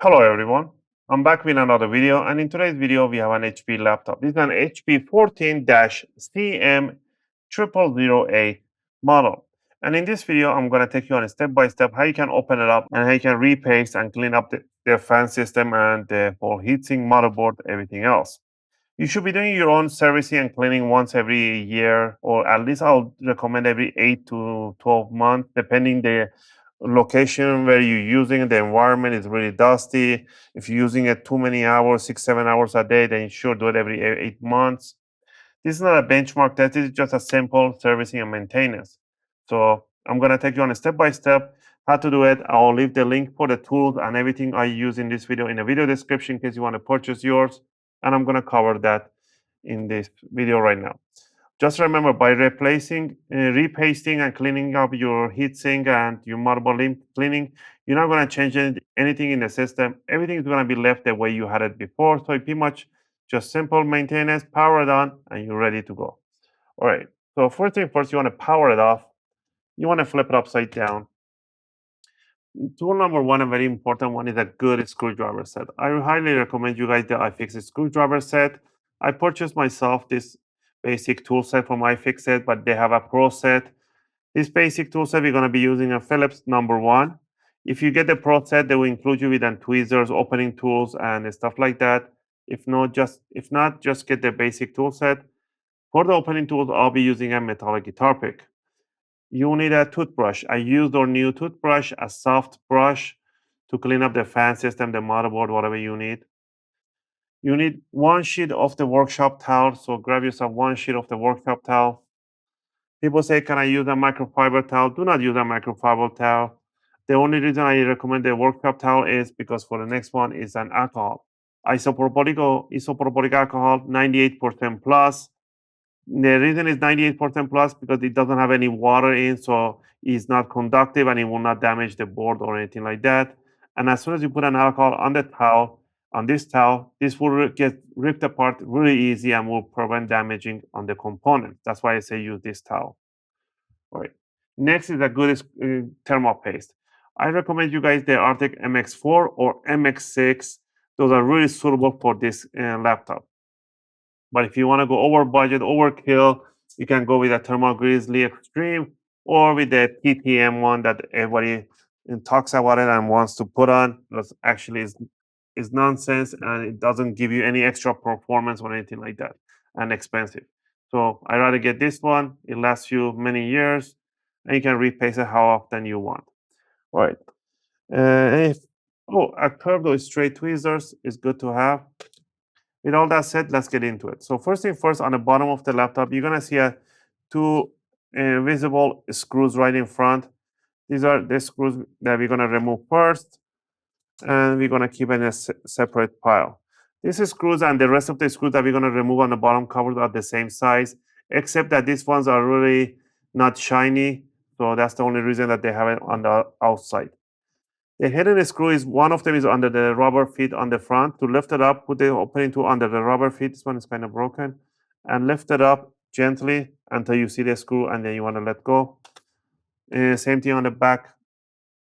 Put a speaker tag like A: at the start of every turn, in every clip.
A: Hello everyone, I'm back with another video, and in today's video we have an HP laptop. This is an HP 14-CM0008 model. And in this video I'm going to take you on a step-by-step how you can open it up and how you can repaste and clean up the fan system and the whole heatsink, motherboard, everything else. You should be doing your own servicing and cleaning once every year, or at least I'll recommend every 8 to 12 months, depending the location where you're using it. The environment is really dusty. If you're using it too many hours, 6, 7 hours a day, then you should do it every 8 months. This is not a benchmark test. This is just a simple servicing and maintenance. So I'm going to take you on a step-by-step how to do it. I'll leave the link for the tools and everything I use in this video in the video description in case you want to purchase yours. And I'm going to cover that in this video right now. Just remember, by replacing, repasting and cleaning up your heatsink and your motherboard cleaning, you're not going to change anything in the system. Everything is going to be left the way you had it before. So pretty much just simple maintenance, power it on, and you're ready to go. All right. So first thing first, you want to power it off. You want to flip it upside down. Tool number one, a very important one, is a good screwdriver set. I highly recommend you guys the iFixit screwdriver set. I purchased myself this basic tool set from iFixit, but they have a pro set. This basic tool set, we're going to be using a Phillips number one. If you get the pro set, they will include you with tweezers, opening tools, and stuff like that. If not, just get the basic tool set. For the opening tools, I'll be using a metallic guitar pick. You need a toothbrush. I used our new toothbrush, a soft brush, to clean up the fan system, the motherboard, whatever you need. You need one sheet of the workshop towel. So grab yourself one sheet of the workshop towel. People say, can I use a microfiber towel? Do not use a microfiber towel. The only reason I recommend the workshop towel is because for the next one is an alcohol. Isopropylic alcohol, 98% plus. The reason it's 98% plus because it doesn't have any water in, so it's not conductive and it will not damage the board or anything like that. And as soon as you put an alcohol on the towel, this will get ripped apart really easy and will prevent damaging on the component. That's why I say use this towel. All right. Next is a good thermal paste. I recommend you guys the Arctic MX4 or MX6. Those are really suitable for this laptop. But if you want to go over budget, overkill, you can go with a Thermal Grizzly Extreme or with the TTM one that everybody talks about it and wants to put on. Because actually is nonsense and it doesn't give you any extra performance or anything like that, and expensive. So I rather get this one. It lasts you many years and you can repaste it how often you want. All right. A curved or straight tweezers is good to have. With all that said, let's get into it. So first thing first, on the bottom of the laptop, you're gonna see two visible screws right in front. These are the screws that we're gonna remove first, and we're gonna keep in a separate pile. These screws and the rest of the screws that we're gonna remove on the bottom covers are the same size, except that these ones are really not shiny. So that's the only reason that they have it on the outside. The hidden screw is one of them is under the rubber feet on the front. To lift it up, put the opening tool under the rubber feet. This one is kind of broken. And lift it up gently until you see the screw and then you want to let go. And same thing on the back.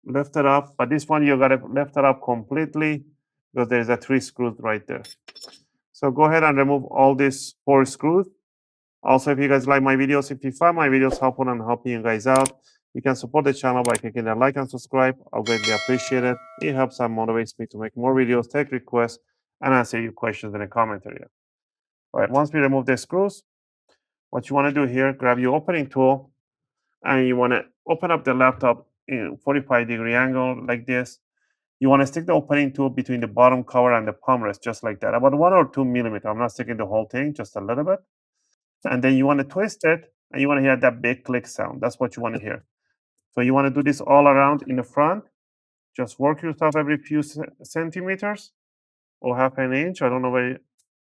A: Lift it up. But this one, you got to lift it up completely because there's 3 screws right there. So go ahead and remove all these 4 screws. Also, if you guys like my videos, if you find my videos helpful and helping you guys out, you can support the channel by clicking the like and subscribe. I'll greatly appreciate it. It helps and motivates me to make more videos, take requests, and answer your questions in the comment area. All right, once we remove the screws, what you want to do here, grab your opening tool, and you want to open up the laptop in 45-degree angle like this. You want to stick the opening tool between the bottom cover and the palm rest, just like that, about 1 or 2 millimeters. I'm not sticking the whole thing, just a little bit. And then you want to twist it, and you want to hear that big click sound. That's what you want to hear. So you want to do this all around in the front. Just work yourself every few centimeters or half an inch. I don't know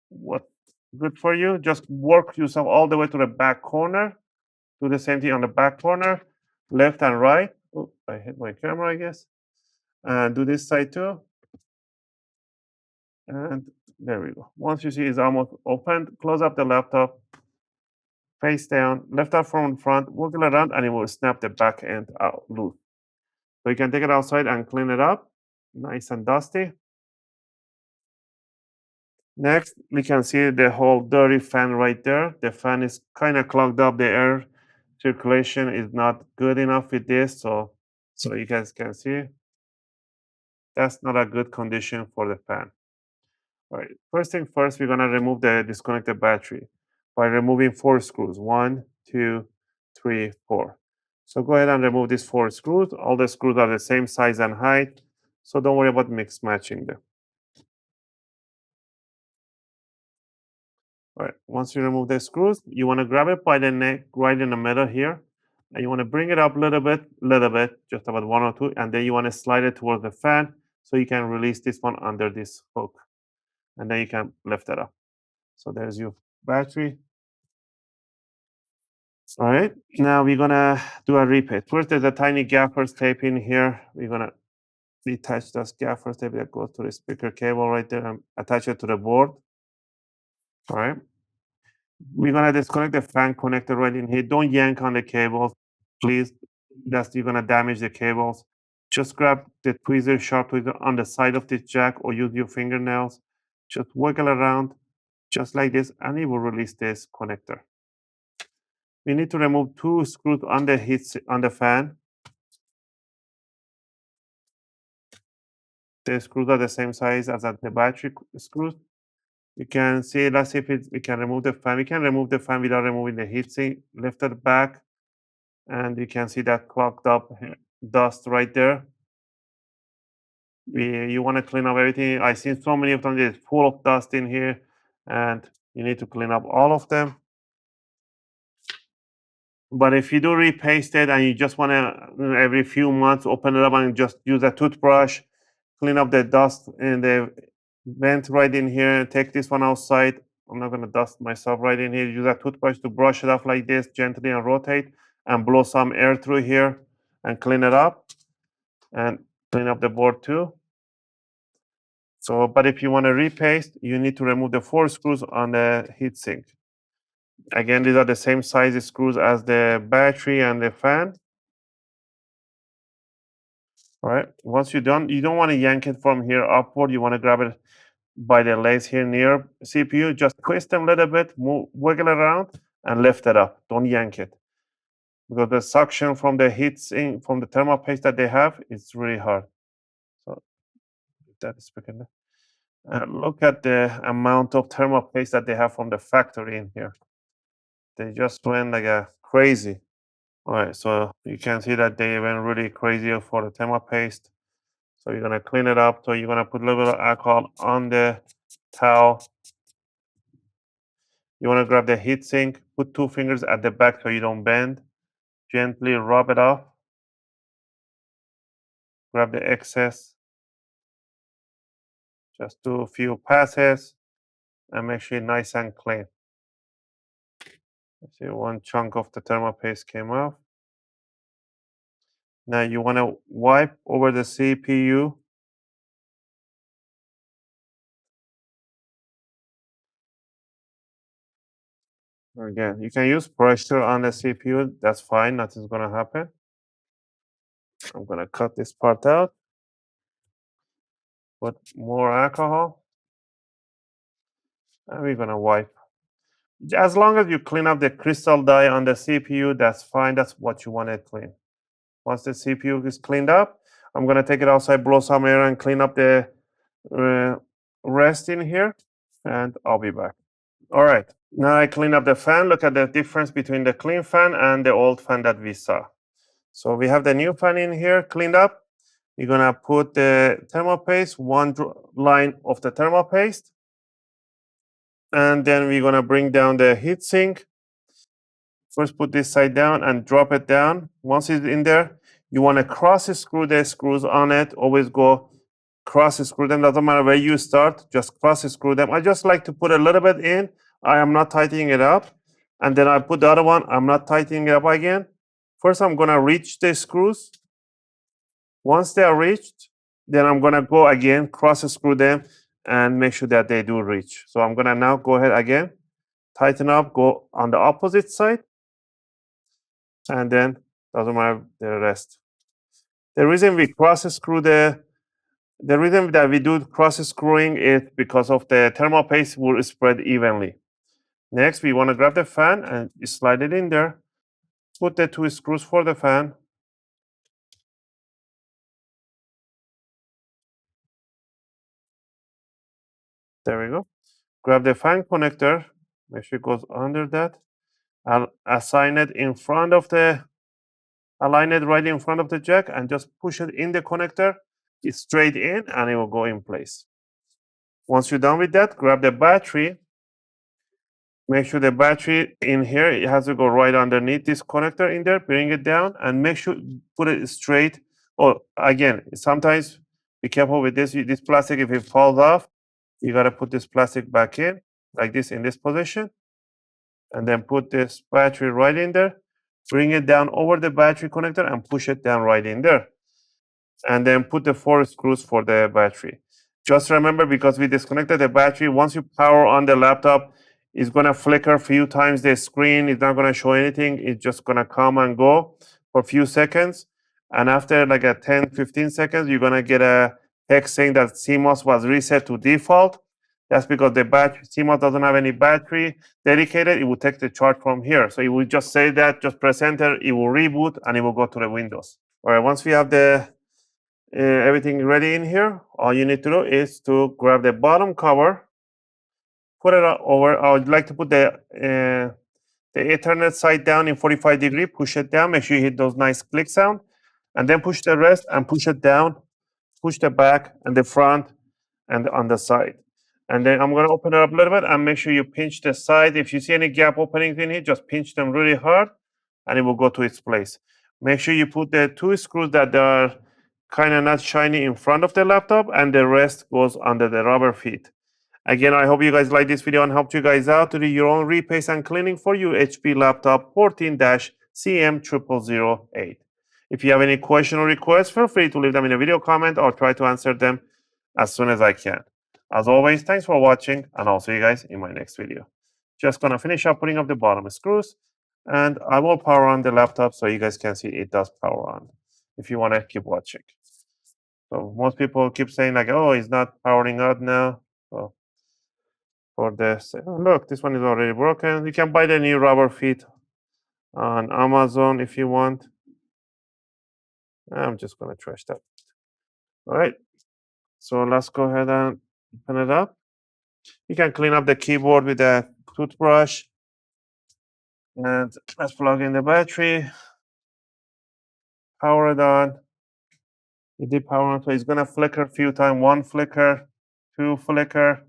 A: what good for you. Just work yourself all the way to the back corner. Do the same thing on the back corner, left and right. Oh, I hit my camera, I guess. And do this side too. And there we go. Once you see it's almost opened, close up the laptop. face down, lift up from front, wiggle around, and it will snap the back end out loose. So you can take it outside and clean it up, nice and dusty. Next, we can see the whole dirty fan right there. The fan is kind of clogged up. The air circulation is not good enough with this. So you guys can see that's not a good condition for the fan. All right, first thing first, we're gonna remove the disconnected battery by removing 4 screws. 1, 2, 3, 4. So go ahead and remove these 4 screws. All the screws are the same size and height, so don't worry about mix matching them. All right, once you remove the screws, you want to grab it by the neck right in the middle here, and you want to bring it up a little bit, just about 1 or 2, and then you want to slide it towards the fan so you can release this one under this hook, and then you can lift it up. So there's your battery. All right, now we're gonna do a repaste. First, there's a tiny gaffer's tape in here. We're gonna detach this gaffer's tape that goes to the speaker cable right there and attach it to the board. All right. We're gonna disconnect the fan connector right in here. Don't yank on the cables, please. That's you're gonna damage the cables. Just grab the tweezer, sharp tweezer on the side of the jack or use your fingernails. Just wiggle around just like this and it will release this connector. We need to remove 2 screws on the on the fan. The screws are the same size as the battery screws. You can see, let's see if we can remove the fan. We can remove the fan without removing the heatsink. Lift it back and you can see that clogged up dust right there. You want to clean up everything. I've seen so many of them, it's full of dust in here, and you need to clean up all of them. But if you do repaste it and you just want to every few months open it up and just use a toothbrush, clean up the dust in the vent right in here, take this one outside. I'm not going to dust myself right in here. Use a toothbrush to brush it off like this gently and rotate and blow some air through here and clean it up and clean up the board too. So, but if you want to repaste, you need to remove the 4 screws on the heatsink. Again, these are the same size screws as the battery and the fan. All right. Once you're done, you don't want to yank it from here upward. You want to grab it by the legs here near CPU. Just twist them a little bit, move, wiggle around, and lift it up. Don't yank it because the suction from the heatsink, from the thermal paste that they have, it's really hard. So that is speaking. Look at the amount of thermal paste that they have from the factory in here. They just went like a crazy. All right, so you can see that they went really crazy for the thermal paste. So you're gonna clean it up. So you're gonna put a little bit of alcohol on the towel. You wanna grab the heat sink, put 2 fingers at the back so you don't bend. Gently rub it off. Grab the excess. Just do a few passes and make sure it's nice and clean. See, one chunk of the thermal paste came off. Now you want to wipe over the CPU. Again, you can use pressure on the CPU. That's fine. Nothing's going to happen. I'm going to cut this part out. Put more alcohol. And we're going to wipe. As long as you clean up the crystal die on the CPU, that's fine. That's what you want to clean. Once the CPU is cleaned up, I'm going to take it outside, blow some air, and clean up the rest in here. And I'll be back. All right. Now I clean up the fan. Look at the difference between the clean fan and the old fan that we saw. So we have the new fan in here cleaned up. We're going to put the thermal paste, one line of the thermal paste. And then we're going to bring down the heat sink. First, put this side down and drop it down. Once it's in there, you want to cross screw the screws on it. Always go cross screw them. Doesn't matter where you start, just cross screw them. I just like to put a little bit in. I am not tightening it up. And then I put the other one. I'm not tightening it up again. First, I'm going to reach the screws. Once they are reached, then I'm going to go again, cross screw them, and make sure that they do reach. So I'm going to now go ahead again, tighten up, go on the opposite side, and then doesn't matter the rest. The reason we cross screw the reason that we do cross screwing is because of the thermal paste will spread evenly. Next, we want to grab the fan and slide it in there. Put the 2 screws for the fan. There we go. Grab the fan connector. Make sure it goes under that. I'll assign it in front of the, align it right in front of the jack and just push it in the connector. It's straight in and it will go in place. Once you're done with that, grab the battery. Make sure the battery in here, it has to go right underneath this connector in there. Bring it down and make sure put it straight. Oh, again, sometimes be careful with this. This plastic, if it falls off, you got to put this plastic back in like this in this position. And then put this battery right in there. Bring it down over the battery connector and push it down right in there. And then put the 4 screws for the battery. Just remember, because we disconnected the battery, once you power on the laptop, it's going to flicker a few times the screen. It's not going to show anything. It's just going to come and go for a few seconds. And after like a 10, 15 seconds, you're going to get a text saying that CMOS was reset to default. That's because the battery, CMOS doesn't have any battery dedicated. It will take the charge from here. So it will just say that, just press enter, it will reboot, and it will go to the Windows. All right, once we have the everything ready in here, all you need to do is to grab the bottom cover, put it over. I would like to put the Ethernet side down in 45 degree, push it down, make sure you hit those nice click sound, and then push the rest and push it down, push the back and the front and on the side. And then I'm going to open it up a little bit and make sure you pinch the side. If you see any gap openings in here, just pinch them really hard and it will go to its place. Make sure you put the 2 screws that are kind of not shiny in front of the laptop and the rest goes under the rubber feet. Again, I hope you guys like this video and helped you guys out to do your own repaste and cleaning for your HP laptop 14-CM0008. If you have any question or requests, feel free to leave them in a video comment or try to answer them as soon as I can. As always, thanks for watching, and I'll see you guys in my next video. Just gonna finish up putting up the bottom screws, and I will power on the laptop so you guys can see it does power on if you want to keep watching. So most people keep saying like, oh, it's not powering up now. So for this, oh, look, this one is already broken. You can buy the new rubber feet on Amazon if you want. I'm just gonna trash that. All right, so let's go ahead and open it up. You can clean up the keyboard with a toothbrush. And let's plug in the battery. Power it on. It did power on, so it's gonna flicker a few times. 1 flicker, 2 flicker,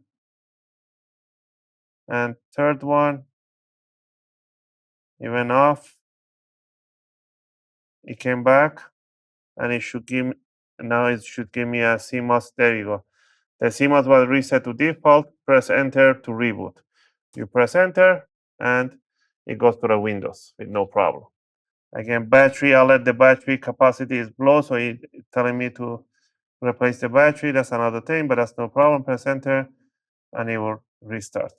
A: and third one. It went off. It came back, and it should give me, now it should give me a CMOS. There you go. The CMOS was reset to default. Press enter to reboot. You press enter, and it goes to the Windows with no problem. Again, battery, I'll let the battery capacity is low, so it's telling me to replace the battery. That's another thing, but that's no problem. Press enter, and it will restart.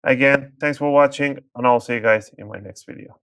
A: Again, thanks for watching, and I'll see you guys in my next video.